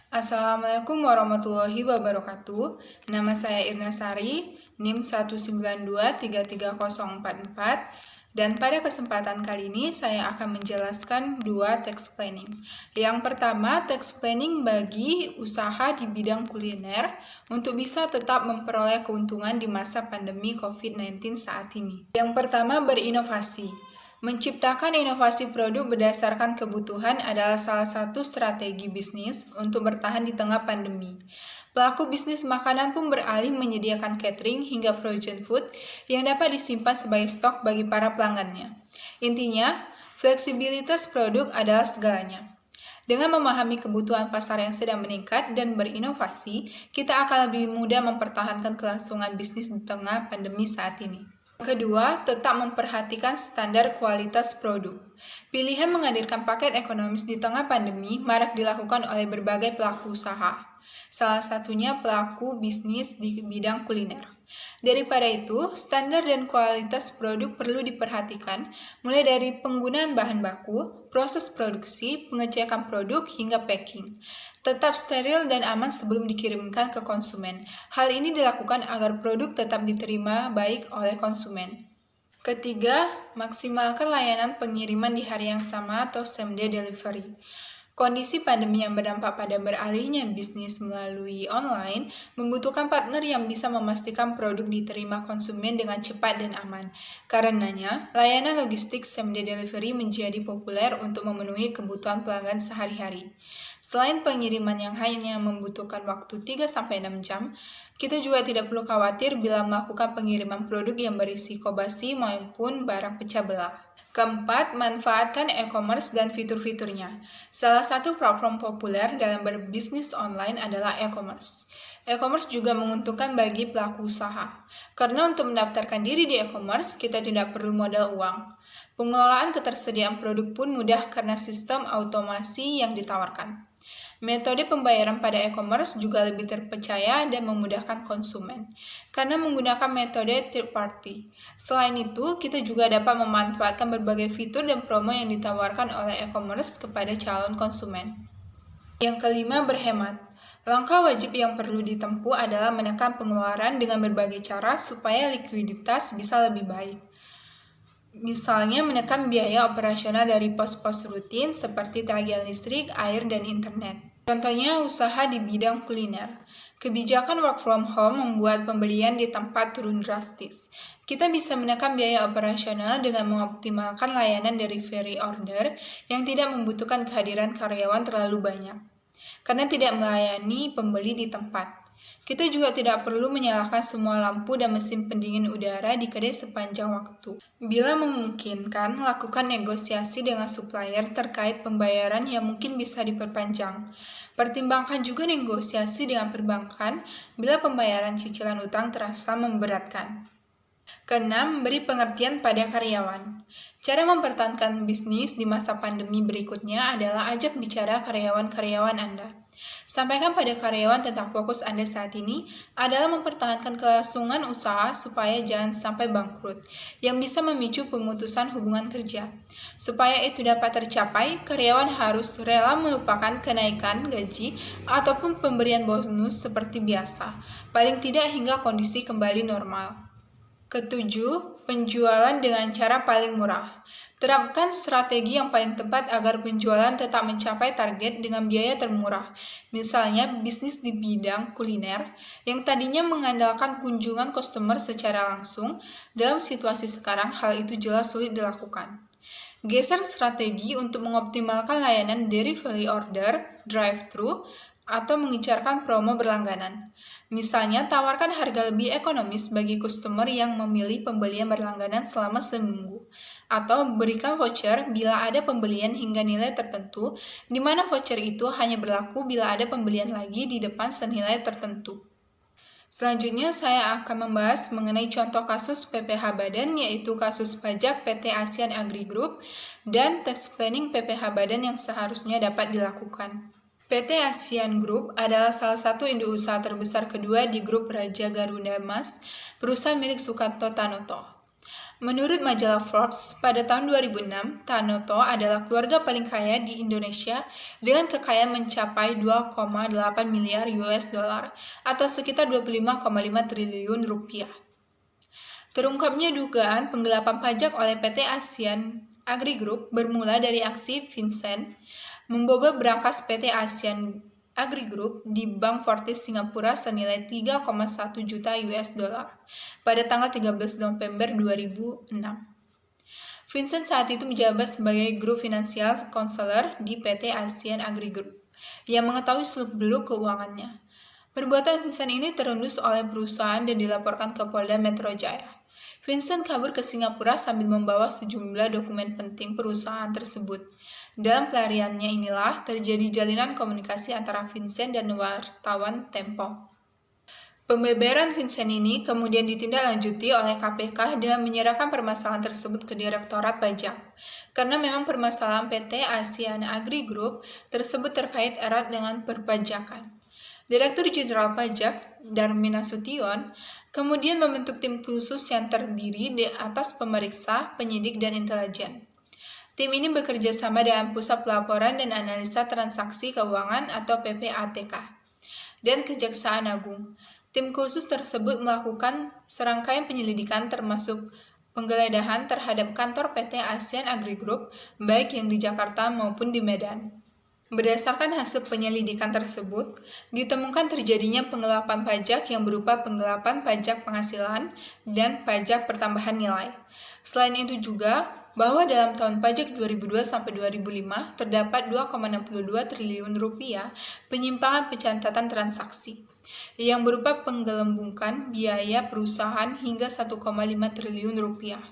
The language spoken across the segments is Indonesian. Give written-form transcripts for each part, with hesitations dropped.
Assalamualaikum warahmatullahi wabarakatuh. Nama saya Irna Sari, NIM 192330444. Dan pada kesempatan kali ini saya akan menjelaskan dua tax planning. Yang pertama, tax planning bagi usaha di bidang kuliner untuk bisa tetap memperoleh keuntungan di masa pandemi COVID-19 saat ini. Yang pertama, berinovasi. Menciptakan inovasi produk berdasarkan kebutuhan adalah salah satu strategi bisnis untuk bertahan di tengah pandemi. Pelaku bisnis makanan pun beralih menyediakan catering hingga frozen food yang dapat disimpan sebagai stok bagi para pelanggannya. Intinya, fleksibilitas produk adalah segalanya. Dengan memahami kebutuhan pasar yang sedang meningkat dan berinovasi, kita akan lebih mudah mempertahankan kelangsungan bisnis di tengah pandemi saat ini. Kedua, tetap memperhatikan standar kualitas produk. Pilihan menghadirkan paket ekonomis di tengah pandemi marak dilakukan oleh berbagai pelaku usaha. Salah satunya pelaku bisnis di bidang kuliner. Daripada itu, standar dan kualitas produk perlu diperhatikan, mulai dari penggunaan bahan baku, proses produksi, pengecekan produk, hingga packing. Tetap steril dan aman sebelum dikirimkan ke konsumen. Hal ini dilakukan agar produk tetap diterima baik oleh konsumen. Ketiga, maksimalkan layanan pengiriman di hari yang sama atau same-day delivery. Kondisi pandemi yang berdampak pada beralihnya bisnis melalui online membutuhkan partner yang bisa memastikan produk diterima konsumen dengan cepat dan aman. Karenanya, layanan logistik same-day delivery menjadi populer untuk memenuhi kebutuhan pelanggan sehari-hari. Selain pengiriman yang hanya membutuhkan waktu 3-6 jam, kita juga tidak perlu khawatir bila melakukan pengiriman produk yang berisiko basi maupun barang pecah belah. Keempat, manfaatkan e-commerce dan fitur-fiturnya. Salah satu platform populer dalam berbisnis online adalah e-commerce. E-commerce juga menguntungkan bagi pelaku usaha. Karena untuk mendaftarkan diri di e-commerce, kita tidak perlu modal uang. Pengelolaan ketersediaan produk pun mudah karena sistem automasi yang ditawarkan. Metode pembayaran pada e-commerce juga lebih terpercaya dan memudahkan konsumen, karena menggunakan metode third party. Selain itu, kita juga dapat memanfaatkan berbagai fitur dan promo yang ditawarkan oleh e-commerce kepada calon konsumen. Yang kelima, berhemat. Langkah wajib yang perlu ditempuh adalah menekan pengeluaran dengan berbagai cara supaya likuiditas bisa lebih baik. Misalnya menekan biaya operasional dari pos-pos rutin seperti tagihan listrik, air, dan internet. Contohnya usaha di bidang kuliner. Kebijakan work from home membuat pembelian di tempat turun drastis. Kita bisa menekan biaya operasional dengan mengoptimalkan layanan delivery order yang tidak membutuhkan kehadiran karyawan terlalu banyak, karena tidak melayani pembeli di tempat. Kita juga tidak perlu menyalakan semua lampu dan mesin pendingin udara di kedai sepanjang waktu. Bila memungkinkan, lakukan negosiasi dengan supplier terkait pembayaran yang mungkin bisa diperpanjang. Pertimbangkan juga negosiasi dengan perbankan bila pembayaran cicilan utang terasa memberatkan. Keenam, beri pengertian pada karyawan. Cara mempertahankan bisnis di masa pandemi berikutnya adalah ajak bicara karyawan-karyawan Anda. Sampaikan pada karyawan tentang fokus Anda saat ini adalah mempertahankan kelangsungan usaha supaya jangan sampai bangkrut, yang bisa memicu pemutusan hubungan kerja. Supaya itu dapat tercapai, karyawan harus rela melupakan kenaikan gaji ataupun pemberian bonus seperti biasa, paling tidak hingga kondisi kembali normal. Ketujuh, penjualan dengan cara paling murah. Terapkan strategi yang paling tepat agar penjualan tetap mencapai target dengan biaya termurah. Misalnya, bisnis di bidang kuliner yang tadinya mengandalkan kunjungan customer secara langsung, dalam situasi sekarang hal itu jelas sulit dilakukan. Geser strategi untuk mengoptimalkan layanan delivery order, drive-thru, atau mengincarkan promo berlangganan. Misalnya, tawarkan harga lebih ekonomis bagi customer yang memilih pembelian berlangganan selama seminggu, atau berikan voucher bila ada pembelian hingga nilai tertentu, di mana voucher itu hanya berlaku bila ada pembelian lagi di depan senilai tertentu. Selanjutnya, saya akan membahas mengenai contoh kasus PPh Badan, yaitu kasus pajak PT Asian Agri Group dan tax planning PPh Badan yang seharusnya dapat dilakukan. PT Asian Group adalah salah satu induk usaha terbesar kedua di grup Raja Garuda Mas, perusahaan milik Sukanto Tanoto. Menurut majalah Forbes, pada tahun 2006, Tanoto adalah keluarga paling kaya di Indonesia dengan kekayaan mencapai 2,8 miliar US dollar atau sekitar 25,5 triliun rupiah. Terungkapnya dugaan penggelapan pajak oleh PT ASEAN Agri Group bermula dari aksi Vincent membobol brankas PT ASEAN Agri Group di Bank Fortis Singapura senilai 3,1 juta US dollar pada tanggal 13 November 2006. Vincent saat itu menjabat sebagai Group Financial Counselor di PT ASEAN Agri Group yang mengetahui seluk-beluk keuangannya. Perbuatan Vincent ini terendus oleh perusahaan dan dilaporkan ke Polda Metro Jaya. Vincent kabur ke Singapura sambil membawa sejumlah dokumen penting perusahaan tersebut. Dalam pelariannya inilah terjadi jalinan komunikasi antara Vincent dan wartawan Tempo. Pembeberan Vincent ini kemudian ditindaklanjuti oleh KPK dengan menyerahkan permasalahan tersebut ke Direktorat Pajak. Karena memang permasalahan PT ASEAN Agri Group tersebut terkait erat dengan perpajakan. Direktur Jenderal Pajak, Darmin Nasution, kemudian membentuk tim khusus yang terdiri di atas pemeriksa, penyidik, dan intelijen. Tim ini bekerja sama dengan Pusat Pelaporan dan Analisa Transaksi Keuangan atau PPATK dan Kejaksaan Agung. Tim khusus tersebut melakukan serangkaian penyelidikan termasuk penggeledahan terhadap kantor PT ASEAN Agri Group baik yang di Jakarta maupun di Medan. Berdasarkan hasil penyelidikan tersebut, ditemukan terjadinya penggelapan pajak yang berupa penggelapan pajak penghasilan dan pajak pertambahan nilai. Selain itu juga, bahwa dalam tahun pajak 2002 sampai 2005 terdapat 2,62 triliun rupiah penyimpangan pencatatan transaksi yang berupa penggelembungan biaya perusahaan hingga 1,5 triliun rupiah.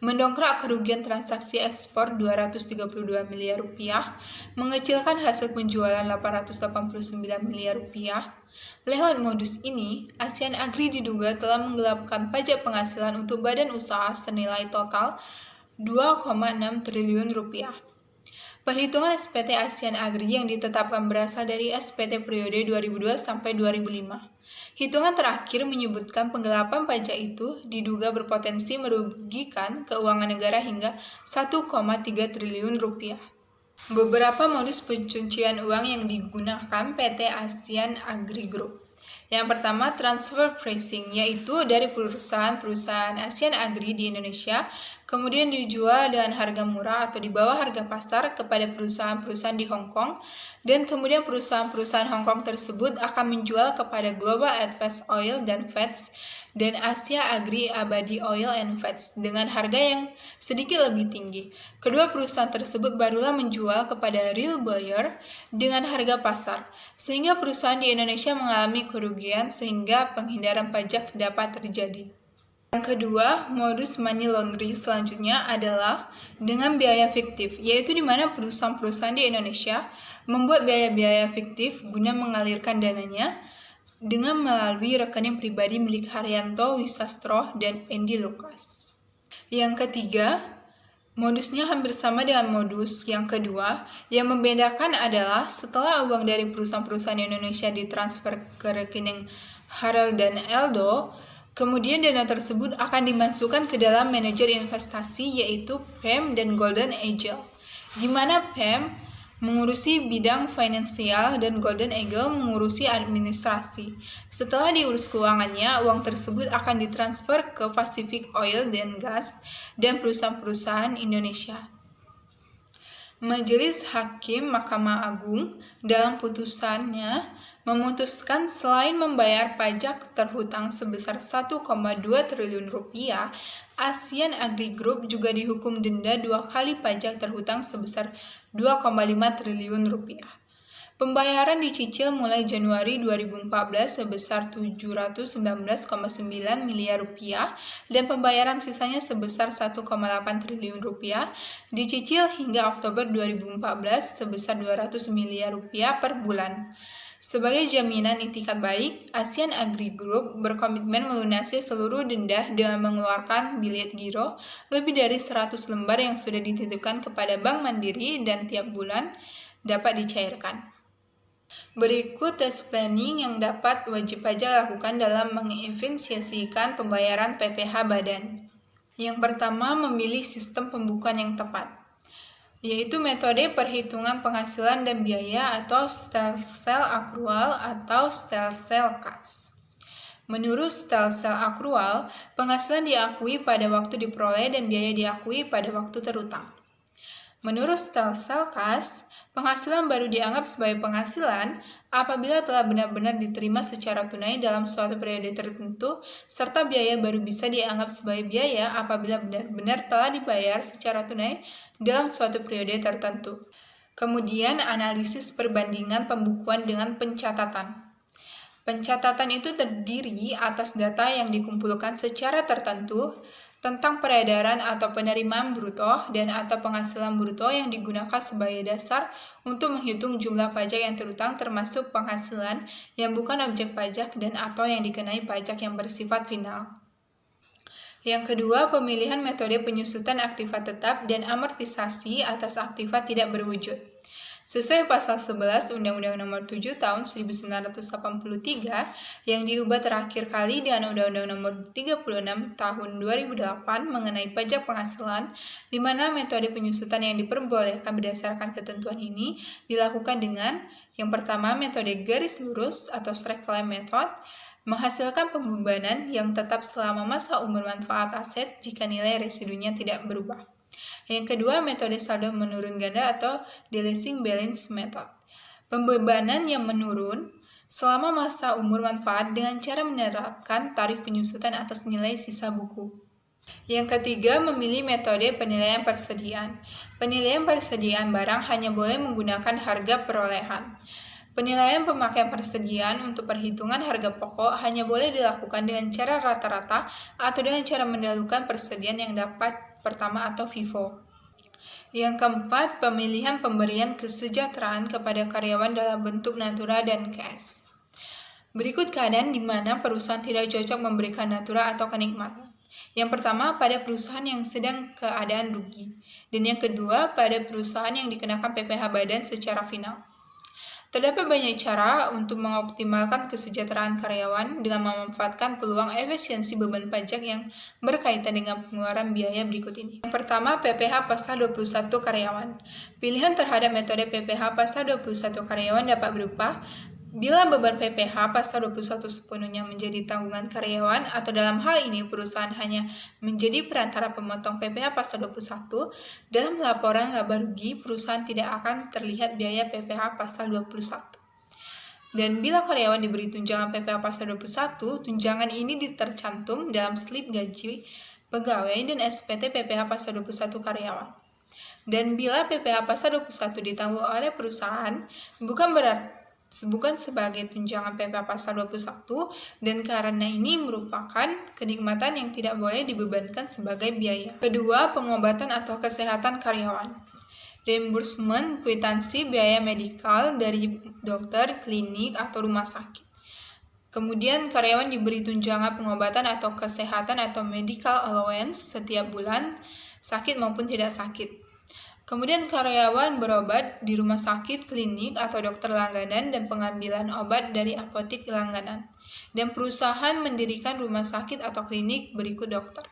Mendongkrak kerugian transaksi ekspor 232 miliar rupiah, mengecilkan hasil penjualan 889 miliar rupiah. Lewat modus ini, ASEAN Agri diduga telah menggelapkan pajak penghasilan untuk badan usaha senilai total 2,6 triliun rupiah. Perhitungan SPT ASEAN Agri yang ditetapkan berasal dari SPT periode 2002 sampai 2005. Hitungan terakhir menyebutkan penggelapan pajak itu diduga berpotensi merugikan keuangan negara hingga 1,3 triliun rupiah. Beberapa modus pencucian uang yang digunakan PT ASEAN Agri Group. Yang pertama, transfer pricing, yaitu dari perusahaan-perusahaan ASEAN Agri di Indonesia, kemudian dijual dengan harga murah atau di bawah harga pasar kepada perusahaan-perusahaan di Hong Kong, dan kemudian perusahaan-perusahaan Hong Kong tersebut akan menjual kepada Global Advanced Oil dan Fats dan Asia Agri Abadi Oil and Fats dengan harga yang sedikit lebih tinggi. Kedua perusahaan tersebut barulah menjual kepada real buyer dengan harga pasar, sehingga perusahaan di Indonesia mengalami kerugian sehingga penghindaran pajak dapat terjadi. Yang kedua, modus money laundering selanjutnya adalah dengan biaya fiktif, yaitu di mana perusahaan-perusahaan di Indonesia membuat biaya-biaya fiktif guna mengalirkan dananya dengan melalui rekening pribadi milik Haryanto Wisastro dan Andy Lucas. Yang ketiga, modusnya hampir sama dengan modus yang kedua. Yang membedakan adalah setelah uang dari perusahaan-perusahaan Indonesia ditransfer ke rekening Harold dan Eldo, kemudian dana tersebut akan dimasukkan ke dalam manajer investasi yaitu PEM dan Golden Eagle, di mana PEM mengurusi bidang finansial dan Golden Eagle mengurusi administrasi. Setelah diurus keuangannya, uang tersebut akan ditransfer ke Pacific Oil dan Gas dan perusahaan-perusahaan Indonesia. Majelis Hakim Mahkamah Agung dalam putusannya memutuskan selain membayar pajak terhutang sebesar 1,2 triliun rupiah, ASEAN Agri Group juga dihukum denda 2 kali pajak terhutang sebesar 2,5 triliun rupiah. Pembayaran dicicil mulai Januari 2014 sebesar 719,9 miliar rupiah dan pembayaran sisanya sebesar 1,8 triliun rupiah dicicil hingga Oktober 2014 sebesar 200 miliar rupiah per bulan. Sebagai jaminan itikat baik, ASEAN Agri Group berkomitmen melunasi seluruh denda dengan mengeluarkan bilet giro lebih dari 100 lembar yang sudah dititipkan kepada Bank Mandiri dan tiap bulan dapat dicairkan. Berikut tax planning yang dapat wajib pajak lakukan dalam mengefisiensikan pembayaran PPh badan. Yang pertama, memilih sistem pembukuan yang tepat, yaitu metode perhitungan penghasilan dan biaya atau stelsel akrual atau stelsel kas. Menurut stelsel akrual, penghasilan diakui pada waktu diperoleh dan biaya diakui pada waktu terutang. Menurut stelsel kas, penghasilan baru dianggap sebagai penghasilan apabila telah benar-benar diterima secara tunai dalam suatu periode tertentu, serta biaya baru bisa dianggap sebagai biaya apabila benar-benar telah dibayar secara tunai dalam suatu periode tertentu. Kemudian, analisis perbandingan pembukuan dengan pencatatan. Pencatatan itu terdiri atas data yang dikumpulkan secara tertentu tentang peredaran atau penerimaan bruto dan atau penghasilan bruto yang digunakan sebagai dasar untuk menghitung jumlah pajak yang terutang termasuk penghasilan yang bukan objek pajak dan atau yang dikenai pajak yang bersifat final. Yang kedua, pemilihan metode penyusutan aktiva tetap dan amortisasi atas aktiva tidak berwujud. Sesuai pasal 11 Undang-Undang Nomor 7 Tahun 1983 yang diubah terakhir kali dengan Undang-Undang Nomor 36 Tahun 2008 mengenai pajak penghasilan, di mana metode penyusutan yang diperbolehkan berdasarkan ketentuan ini dilakukan dengan yang pertama, metode garis lurus atau straight line method, menghasilkan pembebanan yang tetap selama masa umur manfaat aset jika nilai residunya tidak berubah. Yang kedua, metode saldo menurun ganda atau decreasing balance method. Pembebanan yang menurun selama masa umur manfaat dengan cara menerapkan tarif penyusutan atas nilai sisa buku. Yang ketiga, memilih metode penilaian persediaan. Penilaian persediaan barang hanya boleh menggunakan harga perolehan. Penilaian pemakaian persediaan untuk perhitungan harga pokok hanya boleh dilakukan dengan cara rata-rata atau dengan cara mendahulukan persediaan yang dapat pertama atau FIFO. Yang keempat, pemilihan pemberian kesejahteraan kepada karyawan dalam bentuk natura dan cash. Berikut keadaan di mana perusahaan tidak cocok memberikan natura atau kenikmatan. Yang pertama, pada perusahaan yang sedang keadaan rugi. Dan yang kedua, pada perusahaan yang dikenakan PPh badan secara final. Terdapat banyak cara untuk mengoptimalkan kesejahteraan karyawan dengan memanfaatkan peluang efisiensi beban pajak yang berkaitan dengan pengeluaran biaya berikut ini. Yang pertama, PPh pasal 21 karyawan. Pilihan terhadap metode PPh pasal 21 karyawan dapat berupa bila beban PPh pasal 21 sepenuhnya menjadi tanggungan karyawan atau dalam hal ini perusahaan hanya menjadi perantara pemotong PPh pasal 21, dalam laporan laba rugi perusahaan tidak akan terlihat biaya PPh pasal 21. Dan bila karyawan diberi tunjangan PPh pasal 21, tunjangan ini tercantum dalam slip gaji pegawai dan SPT PPh pasal 21 karyawan. Dan bila PPh pasal 21 ditanggung oleh perusahaan, bukan sebagai tunjangan PPh pasal 21 dan karena ini merupakan kenikmatan yang tidak boleh dibebankan sebagai biaya. Kedua, pengobatan atau kesehatan karyawan. Reimbursement kwitansi biaya medikal dari dokter, klinik, atau rumah sakit. Kemudian karyawan diberi tunjangan pengobatan atau kesehatan atau medical allowance setiap bulan, sakit maupun tidak sakit. Kemudian karyawan berobat di rumah sakit, klinik, atau dokter langganan dan pengambilan obat dari apotik langganan. Dan perusahaan mendirikan rumah sakit atau klinik berikut dokter.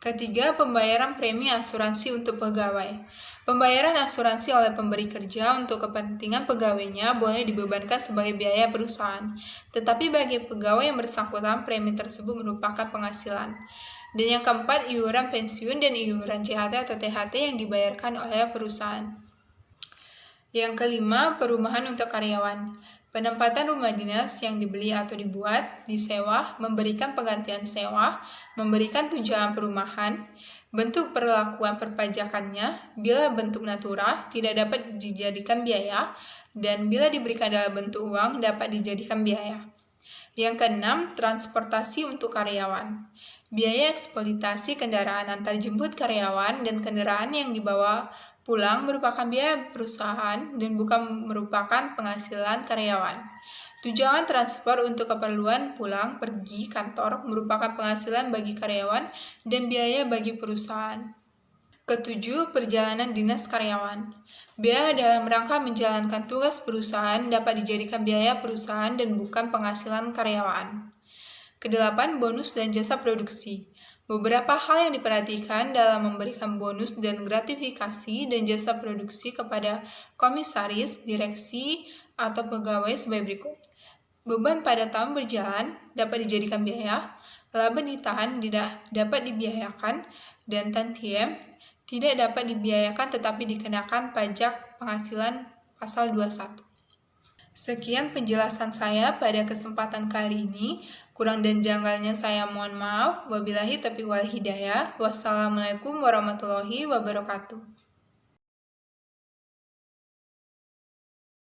Ketiga, pembayaran premi asuransi untuk pegawai. Pembayaran asuransi oleh pemberi kerja untuk kepentingan pegawainya boleh dibebankan sebagai biaya perusahaan. Tetapi bagi pegawai yang bersangkutan, premi tersebut merupakan penghasilan. Dan yang keempat, iuran pensiun dan iuran JHT atau THT yang dibayarkan oleh perusahaan. Yang kelima, perumahan untuk karyawan. Penempatan rumah dinas yang dibeli atau dibuat, disewa, memberikan penggantian sewa, memberikan tunjangan perumahan, bentuk perlakuan perpajakannya, bila bentuk natura tidak dapat dijadikan biaya, dan bila diberikan dalam bentuk uang dapat dijadikan biaya. Yang keenam, transportasi untuk karyawan. Biaya eksploitasi kendaraan antar jemput karyawan dan kendaraan yang dibawa pulang merupakan biaya perusahaan dan bukan merupakan penghasilan karyawan. Tunjangan transport untuk keperluan pulang pergi kantor merupakan penghasilan bagi karyawan dan biaya bagi perusahaan. Ketujuh, perjalanan dinas karyawan. Biaya dalam rangka menjalankan tugas perusahaan dapat dijadikan biaya perusahaan dan bukan penghasilan karyawan. Kedelapan, bonus dan jasa produksi. Beberapa hal yang diperhatikan dalam memberikan bonus dan gratifikasi dan jasa produksi kepada komisaris, direksi, atau pegawai sebagai berikut. Beban pada tahun berjalan dapat dijadikan biaya, laba ditahan dapat dibiayakan, dan tantiem tidak dapat dibiayakan tetapi dikenakan pajak penghasilan pasal 21. Sekian penjelasan saya pada kesempatan kali ini. Kurang dan janggalnya saya mohon maaf. Wabillahi taufiq wal hidayah. Wassalamualaikum warahmatullahi wabarakatuh.